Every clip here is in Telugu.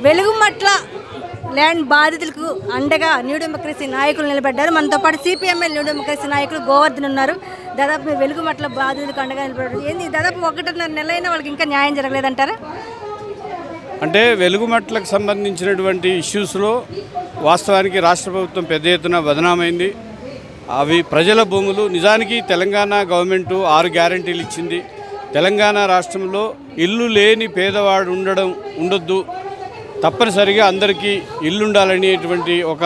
వెలుగుమట్ల ల్యాండ్ బాధితులకు అండగా న్యూ డెమోక్రసీ నాయకులు నిలబడ్డారు. మనతో పాటు సిపిఎంఎల్ న్యూ డెమోక్రసీ నాయకులు గోవర్ధన్ ఉన్నారు. దాదాపు మీరు వెలుగుమట్ల బాధితులకు అండగా నిలబడ్డారు. ఏంది దాదాపు 1.5 నెలలైనా వాళ్ళకి ఇంకా న్యాయం జరగలేదంటారా? అంటే వెలుగుమట్లకు సంబంధించినటువంటి ఇష్యూస్లో వాస్తవానికి రాష్ట్ర ప్రభుత్వం పెద్ద ఎత్తున బదనామైంది. అవి ప్రజల భూములు. నిజానికి తెలంగాణ గవర్నమెంటు 6 గ్యారంటీలు ఇచ్చింది. తెలంగాణ రాష్ట్రంలో ఇల్లు లేని పేదవాడు ఉండొద్దు, తప్పనిసరిగా అందరికీ ఇల్లు ఉండాలనేటువంటి ఒక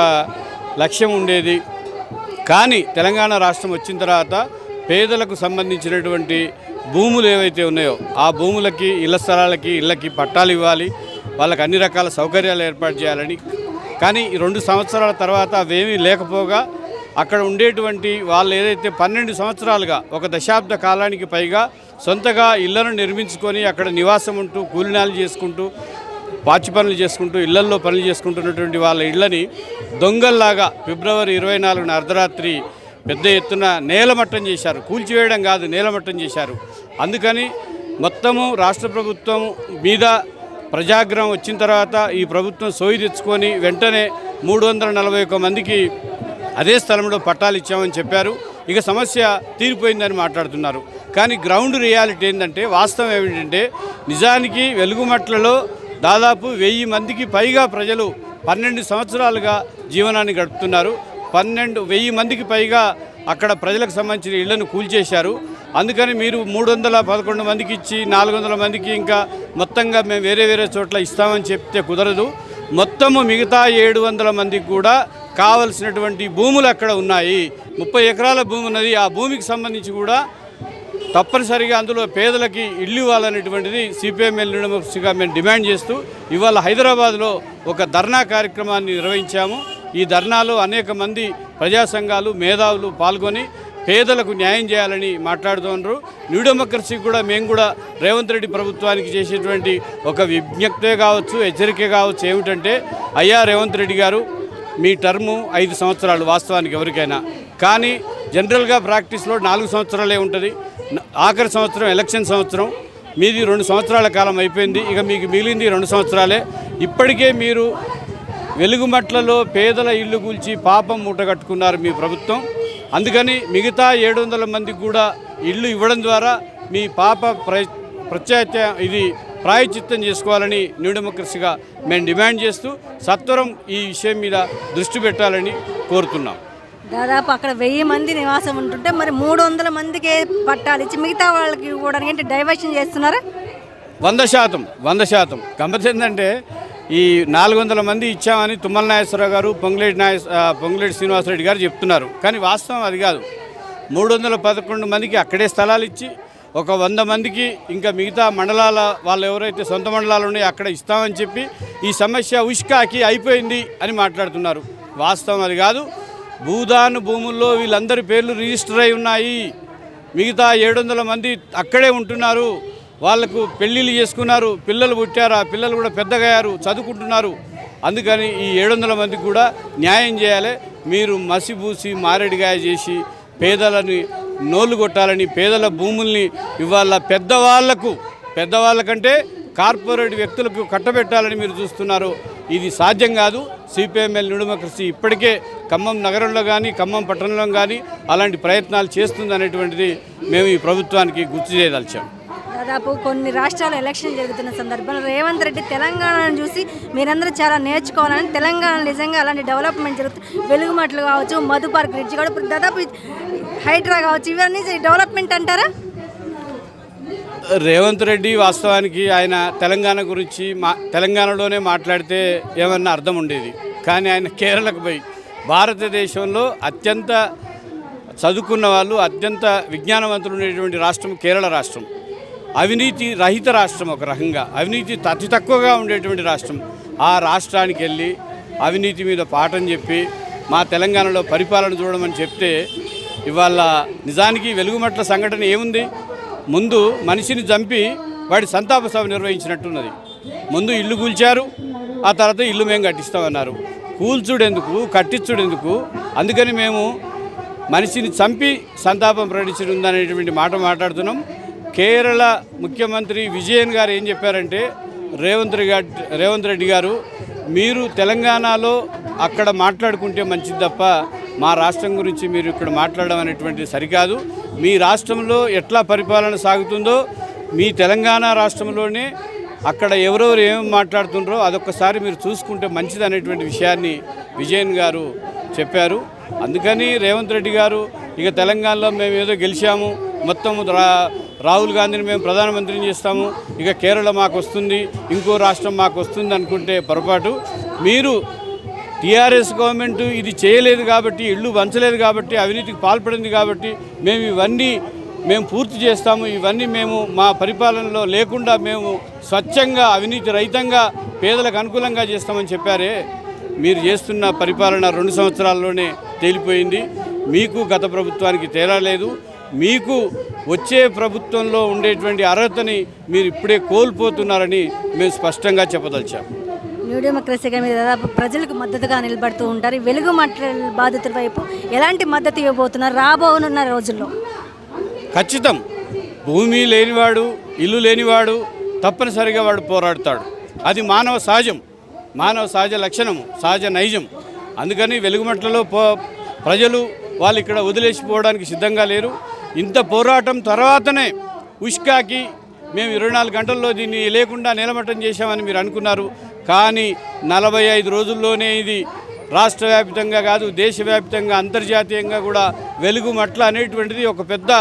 లక్ష్యం ఉండేది. కానీ తెలంగాణ రాష్ట్రం వచ్చిన తర్వాత పేదలకు సంబంధించినటువంటి భూములు ఏవైతే ఉన్నాయో ఆ భూములకి, ఇళ్ల స్థలాలకి, ఇళ్ళకి పట్టాలు ఇవ్వాలి, వాళ్ళకి అన్ని రకాల సౌకర్యాలు ఏర్పాటు చేయాలని. కానీ 2 సంవత్సరాల తర్వాత అవేమీ లేకపోగా అక్కడ ఉండేటువంటి వాళ్ళు ఏదైతే 12 సంవత్సరాలుగా, ఒక దశాబ్ద కాలానికి పైగా సొంతగా ఇళ్లను నిర్మించుకొని అక్కడ నివాసం ఉంటూ కూలినాలు చేసుకుంటూ పాచి పనులు చేసుకుంటూ ఇళ్లల్లో పనులు చేసుకుంటున్నటువంటి వాళ్ళ ఇళ్లని దొంగల్లాగా ఫిబ్రవరి 24న అర్ధరాత్రి పెద్ద ఎత్తున నేలమట్టం చేశారు. కూల్చివేయడం కాదు, నేలమట్టం చేశారు. అందుకని మొత్తము రాష్ట్ర ప్రభుత్వం మీద ప్రజాగ్రహం వచ్చిన తర్వాత ఈ ప్రభుత్వం సోయి తెచ్చుకొని వెంటనే 341 మందికి అదే స్థలంలో పట్టాలు ఇచ్చామని చెప్పారు. ఇక సమస్య తీరిపోయిందని మాట్లాడుతున్నారు. కానీ గ్రౌండ్ రియాలిటీ ఏంటంటే, వాస్తవం ఏమిటంటే, నిజానికి వెలుగుమట్లలో దాదాపు 1000 మందికి పైగా ప్రజలు 12 సంవత్సరాలుగా జీవనాన్ని గడుపుతున్నారు. 1000 మందికి పైగా అక్కడ ప్రజలకు సంబంధించిన ఇళ్లను కూల్చేశారు. అందుకని మీరు 311 మందికి ఇచ్చి 400 మందికి ఇంకా మొత్తంగా మేము వేరే వేరే చోట్ల ఇస్తామని చెప్తే కుదరదు. మొత్తము మిగతా 700 మందికి కూడా కావలసినటువంటి భూములు అక్కడ ఉన్నాయి. 30 ఎకరాల భూమి ఉన్నది. ఆ భూమికి సంబంధించి కూడా తప్పనిసరిగా అందులో పేదలకి ఇల్లు ఇవ్వాలనేటువంటిది సిపిఎంఎల్ యూనివర్సిటీగా మేము డిమాండ్ చేస్తూ ఇవాళ హైదరాబాద్లో ఒక ధర్నా కార్యక్రమాన్ని నిర్వహించాము. ఈ ధర్నాలో అనేక మంది ప్రజా సంఘాలు, మేధావులు పాల్గొని పేదలకు న్యాయం చేయాలని మాట్లాడుతున్నారు. న్యూ డెమోక్రసీ కూడా మేము కూడా రేవంత్ రెడ్డి ప్రభుత్వానికి చేసేటువంటి ఒక విజ్ఞప్తే కావచ్చు, హెచ్చరిక కావచ్చు ఏమిటంటే, అయ్యా రేవంత్ రెడ్డి గారు, మీ టర్ము 5 సంవత్సరాలు వాస్తవానికి ఎవరికైనా. కానీ జనరల్గా ప్రాక్టీస్లో 4 సంవత్సరాలే ఉంటుంది. ఆఖరి సంవత్సరం ఎలక్షన్ సంవత్సరం. మీది 2 సంవత్సరాల కాలం అయిపోయింది. ఇక మీకు మిగిలింది 2 సంవత్సరాలే. ఇప్పటికే మీరు వెలుగుమట్లలో పేదల ఇల్లు కూల్చి పాపం మూటగట్టుకున్నారు మీ ప్రభుత్వం. అందుకని మిగతా 700 మందికి కూడా ఇల్లు ఇవ్వడం ద్వారా మీ పాప ప్రాయశ్చిత్తం చేసుకోవాలని న్యూ డెమోక్రసీగా మేము డిమాండ్ చేస్తూ సత్వరం ఈ విషయం మీద దృష్టి పెట్టాలని కోరుతున్నాం. దాదాపు అక్కడ 1000 మంది నివాసం ఉంటుంటే మరి 300 మందికి పట్టాలు ఇచ్చి మిగతా వాళ్ళకి ఇవ్వడానికి ఏంటి డైవర్షన్ చేస్తున్నారా? 100%. గమ్మత్ ఏంటంటే, ఈ 400 మంది ఇచ్చామని తుమ్మల నాగేశ్వరరావు గారు, పొంగులేటి శ్రీనివాసరెడ్డి గారు చెప్తున్నారు. కానీ వాస్తవం అది కాదు. 311 మందికి అక్కడే స్థలాలు ఇచ్చి ఒక 100 మందికి ఇంకా మిగతా మండలాల వాళ్ళు ఎవరైతే సొంత మండలాలు ఉన్నాయో అక్కడ ఇస్తామని చెప్పి ఈ సమస్య ఉష్కాకి అయిపోయింది అని మాట్లాడుతున్నారు. వాస్తవం అది కాదు. భూదాను భూముల్లో వీళ్ళందరి పేర్లు రిజిస్టర్ అయి ఉన్నాయి. మిగతా 700 మంది అక్కడే ఉంటున్నారు. వాళ్లకు పెళ్ళిళ్ళు చేసుకున్నారు, పిల్లలు పుట్టారు, ఆ పిల్లలు కూడా పెద్దగయ్యారు, చదువుకుంటున్నారు. అందుకని ఈ 700 మందికి కూడా న్యాయం చేయాలి. మీరు మసిబూసి మారేడుగాయ చేసి పేదలని నోళ్ళు కొట్టాలని, పేదల భూముల్ని ఇవాళ పెద్దవాళ్ళకంటే కార్పొరేట్ వ్యక్తులకు కట్టబెట్టాలని మీరు చూస్తున్నారు. ఇది సాధ్యం కాదు. సిపిఎంఎల్ న్యూ డెమోక్రసీ ఇప్పటికే ఖమ్మం నగరంలో కానీ ఖమ్మం పట్టణంలో కానీ అలాంటి ప్రయత్నాలు చేస్తుందనేటువంటిది మేము ఈ ప్రభుత్వానికి గుర్తు చేయదలిచాం. దాదాపు కొన్ని రాష్ట్రాల్లో ఎలక్షన్ జరుగుతున్న సందర్భంలో రేవంత్ రెడ్డి తెలంగాణను చూసి మీరందరూ చాలా నేర్చుకోవాలని, తెలంగాణ నిజంగా అలాంటి డెవలప్మెంట్ జరుగుతుంది. వెలుగుమట్లు కావచ్చు, మధు పార్క్ బ్రిడ్జ్ కూడా దాదాపు హైడ్రా కావచ్చు, ఇవన్నీ డెవలప్మెంట్ అంటారా? రేవంత్ రెడ్డి వాస్తవానికి ఆయన తెలంగాణ గురించి తెలంగాణలోనే మాట్లాడితే ఏమన్నా అర్థం ఉండేది. కానీ ఆయన కేరళకు పోయి భారతదేశంలో అత్యంత చదువుకున్న వాళ్ళు, అత్యంత విజ్ఞానవంతులు ఉండేటువంటి రాష్ట్రం కేరళ రాష్ట్రం. అవినీతి రహిత రాష్ట్రం, ఒక రకంగా అవినీతి అతి తక్కువగా ఉండేటువంటి రాష్ట్రం. ఆ రాష్ట్రానికి వెళ్ళి అవినీతి మీద పాఠం చెప్పి మా తెలంగాణలో పరిపాలన చూడమని చెప్తే ఇవాళ నిజానికి వెలుగుమట్ల సంఘటన ఏముంది? ముందు మనిషిని చంపి వాడి సంతాప సభ నిర్వహించినట్టున్నది. ముందు ఇల్లు కూల్చారు, ఆ తర్వాత ఇల్లు మేము కట్టిస్తామన్నారు. కూల్చుడెందుకు, కట్టించుడెందుకు? అందుకని మేము మనిషిని చంపి సంతాపం ప్రకటించనుందనేటువంటి మాట మాట్లాడుతున్నాం. కేరళ ముఖ్యమంత్రి విజయన్ గారు ఏం చెప్పారంటే, రేవంత్ రెడ్డి గారు, మీరు తెలంగాణలో అక్కడ మాట్లాడుకుంటే మంచిది తప్ప మా రాష్ట్రం గురించి మీరు ఇక్కడ మాట్లాడడం అనేటువంటిది సరికాదు. మీ రాష్ట్రంలో ఎట్లా పరిపాలన సాగుతుందో మీ తెలంగాణ రాష్ట్రంలోనే అక్కడ ఎవరెవరు ఏమేమి మాట్లాడుతుండ్రో అదొక్కసారి మీరు చూసుకుంటే మంచిది అనేటువంటి విషయాన్ని విజయన్ గారు చెప్పారు. అందుకని రేవంత్ రెడ్డి గారు ఇక తెలంగాణలో మేము ఏదో గెలిచాము, మొత్తం రాహుల్ గాంధీని మేము ప్రధానమంత్రిని చేస్తాము, ఇక కేరళ మాకు వస్తుంది, ఇంకో రాష్ట్రం మాకు వస్తుంది అనుకుంటే పొరపాటు. మీరు టీఆర్ఎస్ గవర్నమెంట్ ఇది చేయలేదు కాబట్టి, ఇళ్ళు వంచలేదు కాబట్టి, అవినీతికి పాల్పడింది కాబట్టి మేము పూర్తి చేస్తాము, ఇవన్నీ మేము మా పరిపాలనలో లేకుండా మేము స్వచ్ఛంగా అవినీతి రహితంగా పేదలకు అనుకూలంగా చేస్తామని చెప్పారే. మీరు చేస్తున్న పరిపాలన 2 సంవత్సరాల్లోనే తేలిపోయింది. మీకు గత ప్రభుత్వానికి తేలాలేదు. మీకు వచ్చే ప్రభుత్వంలో ఉండేటువంటి అర్హతని మీరు ఇప్పుడే కోల్పోతున్నారని మేము స్పష్టంగా చెప్పదలిచాం. న్యూ డెమోక్రసీగా మీరు దాదాపు ప్రజలకు మద్దతుగా నిలబడుతూ ఉంటారు. వెలుగు మాటల బాధితుల వైపు ఎలాంటి మద్దతు ఇవ్వబోతున్నారు రాబోనున్న రోజుల్లో? ఖచ్చితం. భూమి లేనివాడు, ఇల్లు లేనివాడు తప్పనిసరిగా వాడు పోరాడతాడు. అది మానవ సహజ లక్షణము, సహజ నైజం. అందుకని వెలుగుమట్లలో ప్రజలు వాళ్ళు ఇక్కడ వదిలేసిపోవడానికి సిద్ధంగా లేరు. ఇంత పోరాటం తర్వాతనే ఉష్కాకి మేము 24 గంటల్లో దీన్ని లేకుండా నిలమట్టం చేశామని మీరు అనుకున్నారు. కానీ 45 రోజుల్లోనే ఇది రాష్ట్ర వ్యాప్తంగా కాదు, దేశవ్యాప్తంగా అంతర్జాతీయంగా కూడా వెలుగుమట్ల అనేటువంటిది ఒక పెద్ద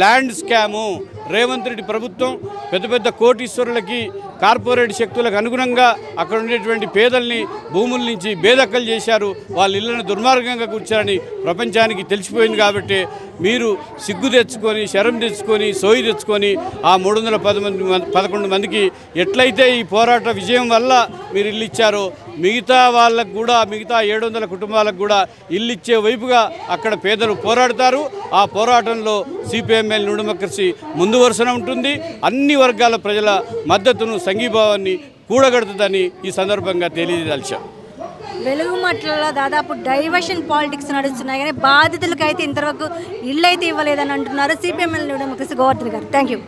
ల్యాండ్ స్కాము. రేవంత్ రెడ్డి ప్రభుత్వం పెద్ద పెద్ద కోటీశ్వరులకి, కార్పొరేట్ శక్తులకు అనుగుణంగా అక్కడ ఉండేటువంటి పేదల్ని భూముల నుంచి బేదక్కలు చేశారు. వాళ్ళ ఇళ్లను దుర్మార్గంగా కూర్చారని ప్రపంచానికి తెలిసిపోయింది. కాబట్టి మీరు సిగ్గు తెచ్చుకొని, శరం తెచ్చుకొని, సోయి తెచ్చుకొని ఆ 311 మందికి ఎట్లయితే ఈ పోరాట విజయం వల్ల మీరు ఇల్లు ఇచ్చారో మిగతా వాళ్ళకు కూడా, మిగతా 700 కుటుంబాలకు కూడా ఇల్లు ఇచ్చే వైపుగా అక్కడ పేదలు పోరాడతారు. ఆ పోరాటంలో సిపిఎంఎల్ న్యూ డెమోక్రసీ ముందు వరుసన ఉంటుంది. అన్ని వర్గాల ప్రజల మద్దతును, సంఘీభావాన్ని కూడగడుతుందని ఈ సందర్భంగా తెలియదలిచాం. వెలుగు మాటలలో దాదాపు డైవర్షన్ పాలిటిక్స్ నడుస్తున్నాయి, కానీ బాధితులకైతే ఇంతవరకు ఇల్లు అయితే ఇవ్వలేదని అంటున్నారు సిపిఎంఎల్ న్యూ డెమోక్రసీ గోవర్ధన్ గారు. Thank you.